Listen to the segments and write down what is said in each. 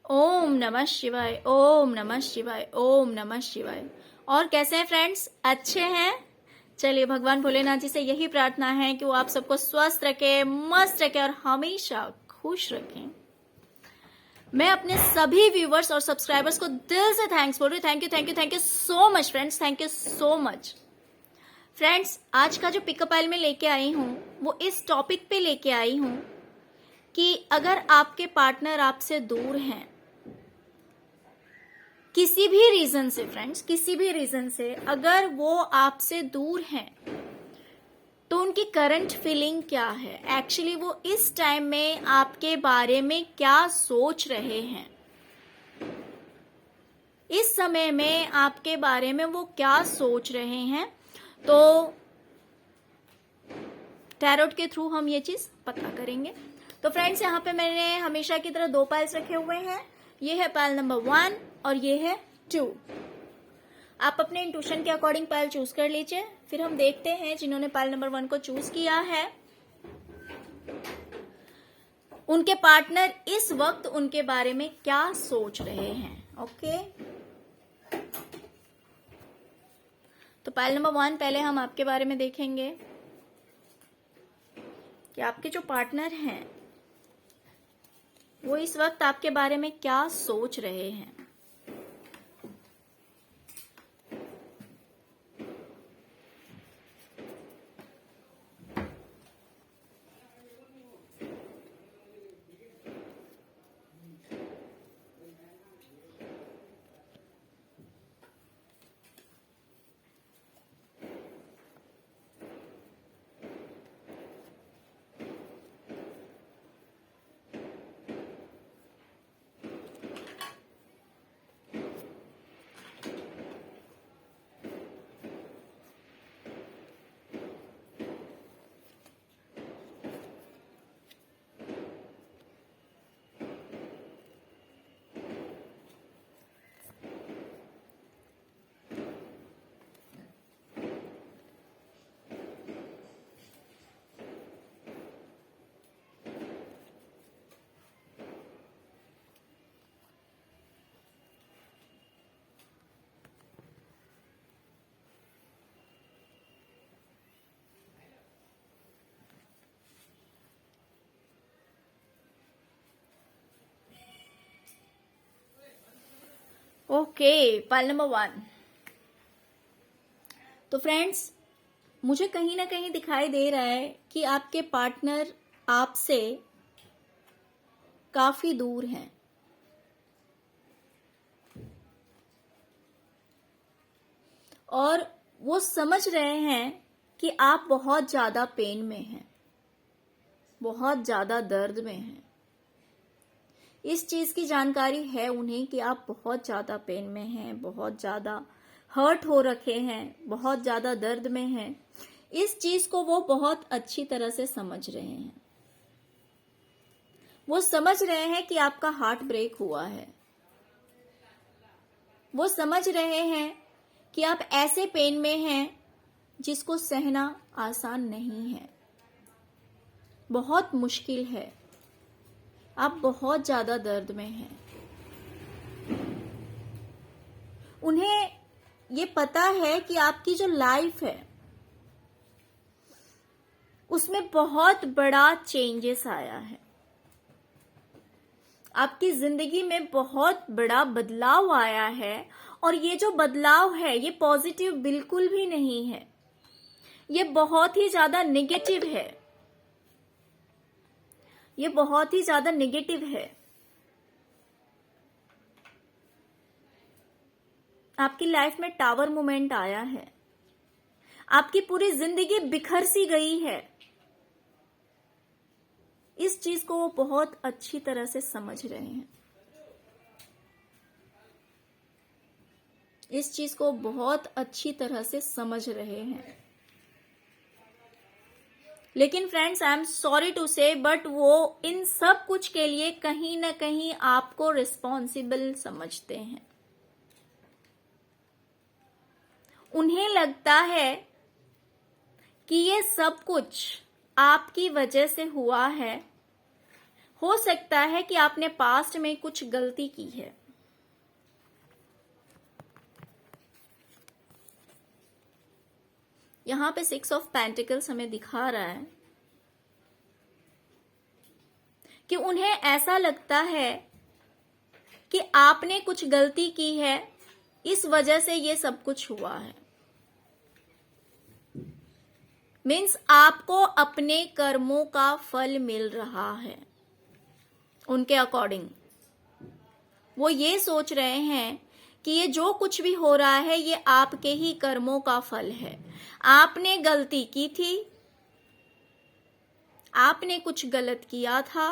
ओम नमः शिवाय, ओम नमः शिवाय, ओम नमः शिवाय। और कैसे हैं फ्रेंड्स? अच्छे हैं? चलिए, भगवान भोलेनाथ जी से यही प्रार्थना है कि वो आप सबको स्वस्थ रखे, मस्त रखे और हमेशा खुश रखें। मैं अपने सभी व्यूवर्स और सब्सक्राइबर्स को दिल से थैंक्स बोल रही हूँ। Thank you so much friends, thank you so much. Friends, आज का जो पिकअप आइल में लेके आई हूँ वो इस टॉपिक पे लेके आई हूँ कि अगर आपके पार्टनर आपसे दूर हैं किसी भी रीजन से, फ्रेंड्स किसी भी रीजन से अगर वो आपसे दूर हैं तो उनकी करंट फीलिंग क्या है, एक्चुअली वो इस टाइम में आपके बारे में क्या सोच रहे हैं, इस समय में आपके बारे में वो क्या सोच रहे हैं। तो टैरोट के थ्रू हम ये चीज पता करेंगे। तो फ्रेंड्स, यहाँ पे मैंने हमेशा की तरह दो पाइल्स रखे हुए हैं। ये है पाइल नंबर 1 और ये है 2। आप अपने इंट्यूशन के अकॉर्डिंग पाइल चूज कर लीजिए। फिर हम देखते हैं जिन्होंने पाइल नंबर 1 को चूज किया है उनके पार्टनर इस वक्त उनके बारे में क्या सोच रहे हैं। ओके, तो पाइल नंबर 1 पहले हम आपके बारे में देखेंगे कि आपके जो पार्टनर हैं वो इस वक्त आपके बारे में क्या सोच रहे हैं। Okay, pile number 1। तो फ्रेंड्स, मुझे कहीं ना कहीं दिखाई दे रहा है कि आपके पार्टनर आपसे काफी दूर हैं और वो समझ रहे हैं कि आप बहुत ज्यादा पेन में हैं, बहुत ज्यादा दर्द में हैं। इस चीज की जानकारी है उन्हें कि आप बहुत ज्यादा पेन में हैं, बहुत ज्यादा हर्ट हो रखे हैं, बहुत ज्यादा दर्द में हैं। इस चीज को वो बहुत अच्छी तरह से समझ रहे हैं। वो समझ रहे हैं कि आपका हार्ट ब्रेक हुआ है। वो समझ रहे हैं कि आप ऐसे पेन में हैं जिसको सहना आसान नहीं है, बहुत मुश्किल है। आप बहुत ज्यादा दर्द में हैं। उन्हें ये पता है कि आपकी जो लाइफ है उसमें बहुत बड़ा चेंजेस आया है। आपकी जिंदगी में बहुत बड़ा बदलाव आया है और ये जो बदलाव है ये पॉजिटिव बिल्कुल भी नहीं है, ये बहुत ही ज्यादा नेगेटिव है। ये बहुत ही ज्यादा नेगेटिव है। आपकी लाइफ में टावर मोमेंट आया है। आपकी पूरी जिंदगी बिखर सी गई है। इस चीज को वो बहुत अच्छी तरह से समझ रहे हैं। इस चीज को बहुत अच्छी तरह से समझ रहे हैं। लेकिन friends, I am sorry to say but वो इन सब कुछ के लिए कहीं ना कहीं आपको रिस्पॉन्सिबल समझते हैं। उन्हें लगता है कि ये सब कुछ आपकी वजह से हुआ है, हो सकता है कि आपने पास्ट में कुछ गलती की है। यहां पे 6 ऑफ पेंटिकल्स हमें दिखा रहा है कि उन्हें ऐसा लगता है कि आपने कुछ गलती की है, इस वजह से ये सब कुछ हुआ है। मीन्स आपको अपने कर्मों का फल मिल रहा है। उनके अकॉर्डिंग वो ये सोच रहे हैं कि ये जो कुछ भी हो रहा है ये आपके ही कर्मों का फल है। आपने गलती की थी, आपने कुछ गलत किया था,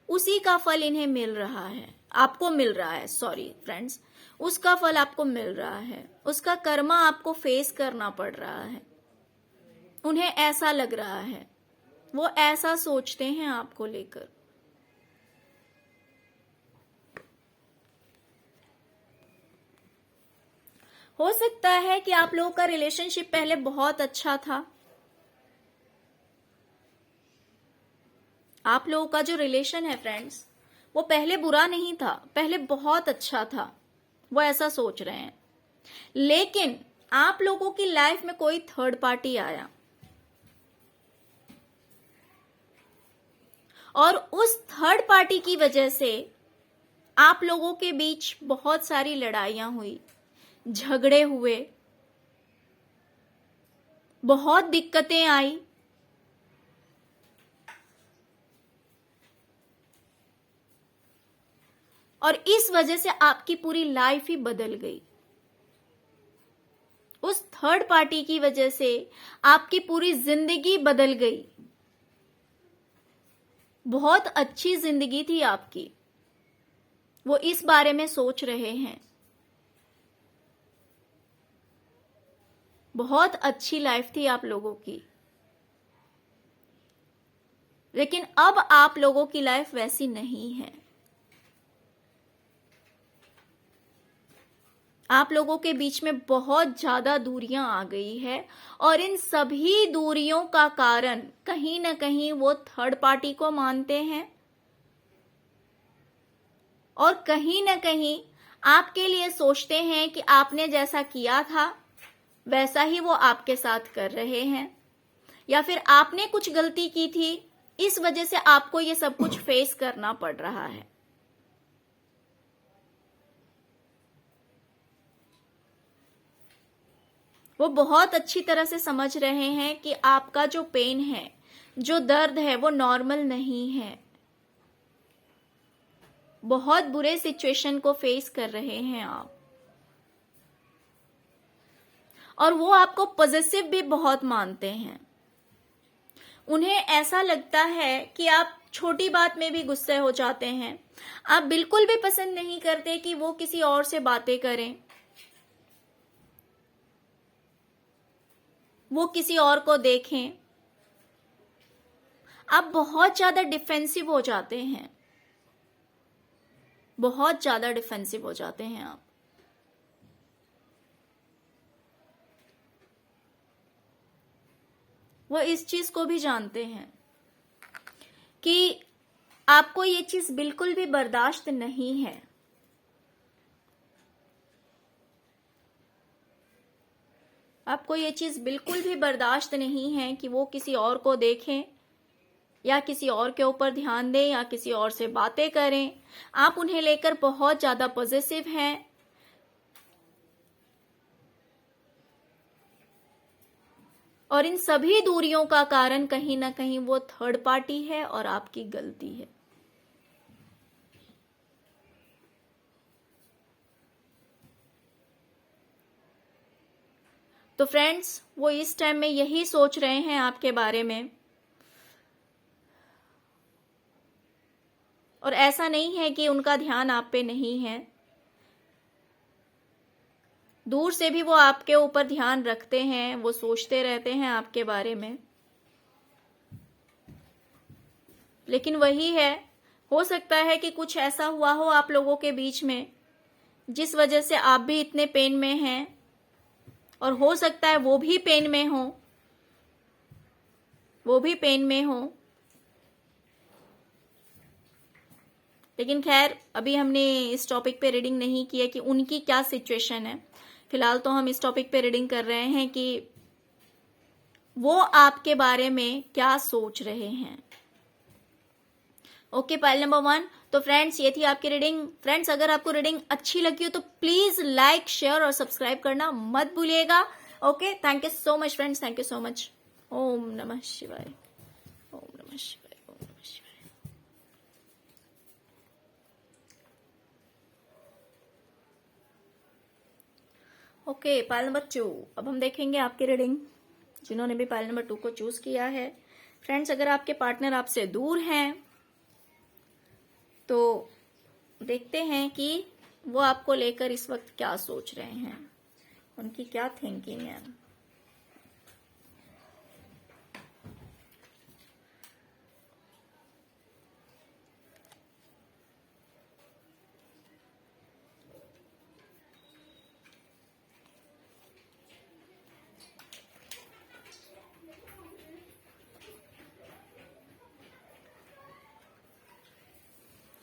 उसी का फल इन्हें मिल रहा है, आपको मिल रहा है, सॉरी फ्रेंड्स, उसका फल आपको मिल रहा है, उसका कर्मा आपको फेस करना पड़ रहा है। उन्हें ऐसा लग रहा है, वो ऐसा सोचते हैं आपको लेकर। हो सकता है कि आप लोगों का रिलेशनशिप पहले बहुत अच्छा था। आप लोगों का जो रिलेशन है फ्रेंड्स, वो पहले बुरा नहीं था, पहले बहुत अच्छा था, वो ऐसा सोच रहे हैं। लेकिन आप लोगों की लाइफ में कोई थर्ड पार्टी आया और उस थर्ड पार्टी की वजह से आप लोगों के बीच बहुत सारी लड़ाइयां हुई, झगड़े हुए, बहुत दिक्कतें आई। और इस वजह से आपकी पूरी लाइफ ही बदल गई। उस थर्ड पार्टी की वजह से आपकी पूरी जिंदगी बदल गई। बहुत अच्छी जिंदगी थी आपकी, वो इस बारे में सोच रहे हैं। बहुत अच्छी लाइफ थी आप लोगों की, लेकिन अब आप लोगों की लाइफ वैसी नहीं है। आप लोगों के बीच में बहुत ज्यादा दूरियां आ गई है और इन सभी दूरियों का कारण कहीं ना कहीं वो थर्ड पार्टी को मानते हैं और कहीं ना कहीं आपके लिए सोचते हैं कि आपने जैसा किया था वैसा ही वो आपके साथ कर रहे हैं, या फिर आपने कुछ गलती की थी, इस वजह से आपको ये सब कुछ फेस करना पड़ रहा है। वो बहुत अच्छी तरह से समझ रहे हैं कि आपका जो पेन है, जो दर्द है, वो नॉर्मल नहीं है। बहुत बुरे सिचुएशन को फेस कर रहे हैं आप, और वो आपको पॉजिटिव भी बहुत मानते हैं। उन्हें ऐसा लगता है कि आप छोटी बात में भी गुस्से हो जाते हैं। आप बिल्कुल भी पसंद नहीं करते कि वो किसी और से बातें करें, वो किसी और को देखें। आप बहुत ज्यादा डिफेंसिव हो जाते हैं, बहुत ज्यादा डिफेंसिव हो जाते हैं आप। वो इस चीज को भी जानते हैं कि आपको ये चीज बिल्कुल भी बर्दाश्त नहीं है। आपको ये चीज बिल्कुल भी बर्दाश्त नहीं है कि वो किसी और को देखें या किसी और के ऊपर ध्यान दें या किसी और से बातें करें। आप उन्हें लेकर बहुत ज्यादा पॉजिटिव हैं, और इन सभी दूरियों का कारण कहीं ना कहीं वो थर्ड पार्टी है और आपकी गलती है। तो फ्रेंड्स, वो इस टाइम में यही सोच रहे हैं आपके बारे में। और ऐसा नहीं है कि उनका ध्यान आप पे नहीं है, दूर से भी वो आपके ऊपर ध्यान रखते हैं, वो सोचते रहते हैं आपके बारे में। लेकिन वही है, हो सकता है कि कुछ ऐसा हुआ हो आप लोगों के बीच में जिस वजह से आप भी इतने पेन में हैं, और हो सकता है वो भी पेन में हो, वो भी पेन में हो। लेकिन खैर अभी हमने इस टॉपिक पे रीडिंग नहीं की है कि उनकी क्या सिचुएशन है। फिलहाल तो हम इस टॉपिक पे रीडिंग कर रहे हैं कि वो आपके बारे में क्या सोच रहे हैं। Okay, pile number 1। तो फ्रेंड्स ये थी आपकी रीडिंग। फ्रेंड्स अगर आपको रीडिंग अच्छी लगी हो तो प्लीज लाइक, शेयर और सब्सक्राइब करना मत भूलिएगा। Okay, thank you so much friends, thank you so much. ओम नमः शिवाय, ओम नमः शिवाय, ओम नमः शिवाय। Okay, pile number 2। अब हम देखेंगे आपकी रीडिंग, जिन्होंने भी पाइल नंबर 2 को चूज किया है। फ्रेंड्स अगर आपके पार्टनर आपसे दूर हैं तो देखते हैं कि वो आपको लेकर इस वक्त क्या सोच रहे हैं, उनकी क्या थिंकिंग है।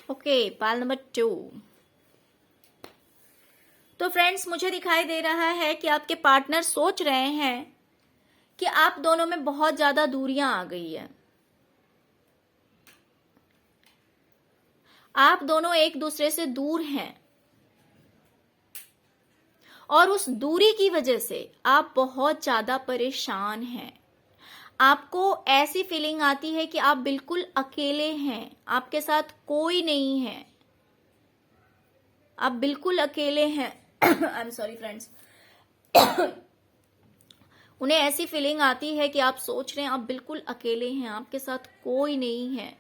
Okay, pile number 2। तो फ्रेंड्स मुझे दिखाई दे रहा है कि आपके पार्टनर सोच रहे हैं कि आप दोनों में बहुत ज्यादा दूरियां आ गई है। आप दोनों एक दूसरे से दूर हैं और उस दूरी की वजह से आप बहुत ज्यादा परेशान हैं। आपको ऐसी फीलिंग आती है कि आप बिल्कुल अकेले हैं, आपके साथ कोई नहीं है, आप बिल्कुल अकेले हैं। आई एम सॉरी फ्रेंड्स। उन्हें ऐसी फीलिंग आती है कि आप सोच रहे हैं आप बिल्कुल अकेले हैं, आपके साथ कोई नहीं है।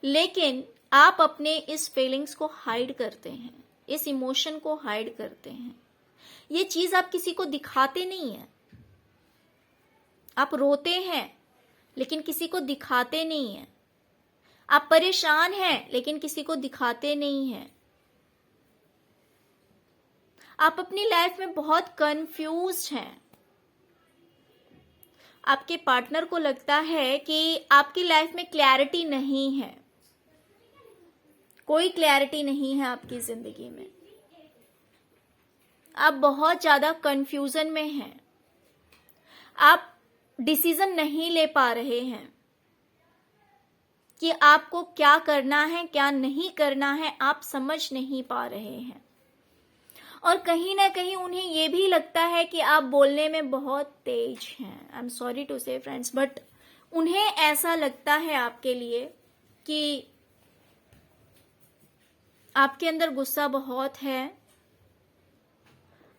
लेकिन आप अपने इस फीलिंग्स को हाइड करते हैं, इस इमोशन को हाइड करते हैं। ये चीज आप किसी को दिखाते नहीं है। आप रोते हैं लेकिन किसी को दिखाते नहीं है। आप परेशान हैं लेकिन किसी को दिखाते नहीं हैं। आप अपनी लाइफ में बहुत कंफ्यूज्ड हैं। आपके पार्टनर को लगता है कि आपकी लाइफ में क्लैरिटी नहीं है, कोई क्लैरिटी नहीं है आपकी जिंदगी में। आप बहुत ज्यादा कंफ्यूजन में हैं। आप डिसीजन नहीं ले पा रहे हैं कि आपको क्या करना है, क्या नहीं करना है, आप समझ नहीं पा रहे हैं। और कहीं ना कहीं उन्हें यह भी लगता है कि आप बोलने में बहुत तेज हैं। आई एम सॉरी टू से फ्रेंड्स, बट उन्हें ऐसा लगता है आपके लिए कि आपके अंदर गुस्सा बहुत है।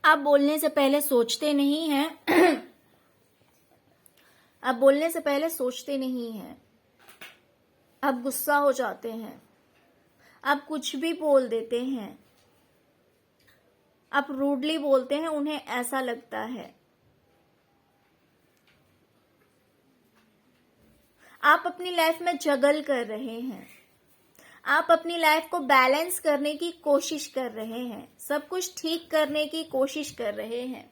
आप बोलने से पहले सोचते नहीं हैं। आप बोलने से पहले सोचते नहीं हैं। आप गुस्सा हो जाते हैं, आप कुछ भी बोल देते हैं, आप रूडली बोलते हैं, उन्हें ऐसा लगता है। आप अपनी लाइफ में जगल कर रहे हैं। आप अपनी लाइफ को बैलेंस करने की कोशिश कर रहे हैं, सब कुछ ठीक करने की कोशिश कर रहे हैं।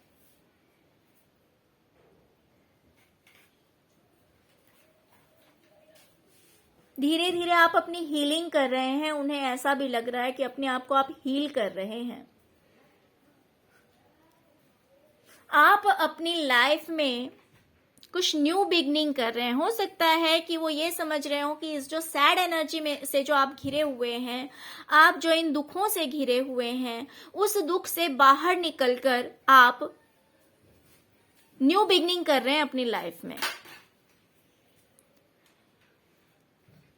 धीरे धीरे आप अपनी हीलिंग कर रहे हैं। उन्हें ऐसा भी लग रहा है कि अपने आप को आप हील कर रहे हैं। आप अपनी लाइफ में कुछ न्यू बिगनिंग कर रहे हैं। हो सकता है कि वो ये समझ रहे हो कि इस जो सैड एनर्जी में से जो आप घिरे हुए हैं, आप जो इन दुखों से घिरे हुए हैं, उस दुख से बाहर निकलकर आप न्यू बिगनिंग कर रहे हैं अपनी लाइफ में।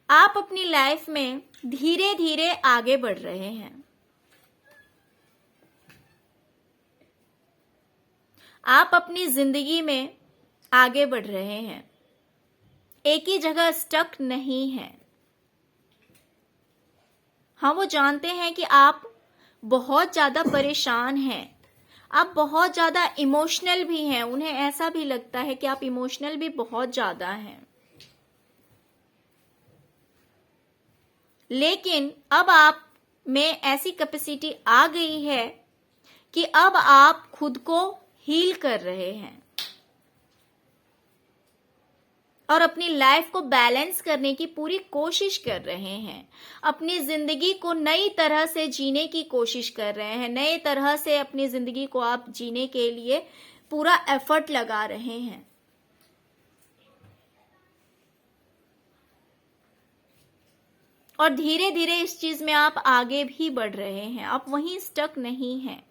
आप अपनी लाइफ में धीरे धीरे आगे बढ़ रहे हैं। आप अपनी जिंदगी में आगे बढ़ रहे हैं, एक ही जगह स्टक नहीं है। हाँ, वो जानते हैं कि आप बहुत ज्यादा परेशान हैं, आप बहुत ज्यादा इमोशनल भी हैं। उन्हें ऐसा भी लगता है कि आप इमोशनल भी बहुत ज्यादा हैं। लेकिन अब आप में ऐसी कैपेसिटी आ गई है कि अब आप खुद को हील कर रहे हैं और अपनी लाइफ को बैलेंस करने की पूरी कोशिश कर रहे हैं। अपनी जिंदगी को नई तरह से जीने की कोशिश कर रहे हैं। नए तरह से अपनी जिंदगी को आप जीने के लिए पूरा एफर्ट लगा रहे हैं। और धीरे धीरे इस चीज में आप आगे भी बढ़ रहे हैं, आप वहीं स्टक नहीं हैं।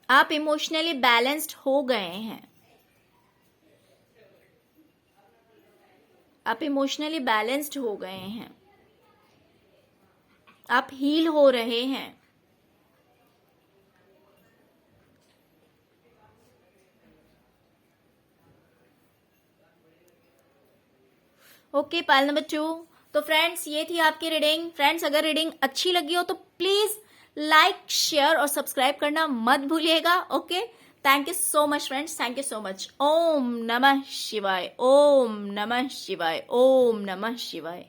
आप इमोशनली बैलेंस्ड हो गए हैं। आप इमोशनली बैलेंस्ड हो गए हैं। आप हील हो रहे हैं। Okay, pile number 2। तो फ्रेंड्स, ये थी आपकी रीडिंग। फ्रेंड्स, अगर रीडिंग अच्छी लगी हो तो प्लीज लाइक, शेयर और सब्सक्राइब करना मत भूलिएगा। Okay, thank you so much friends, thank you so much. ओम नमः शिवाय, ओम नमः शिवाय, ओम नमः शिवाय।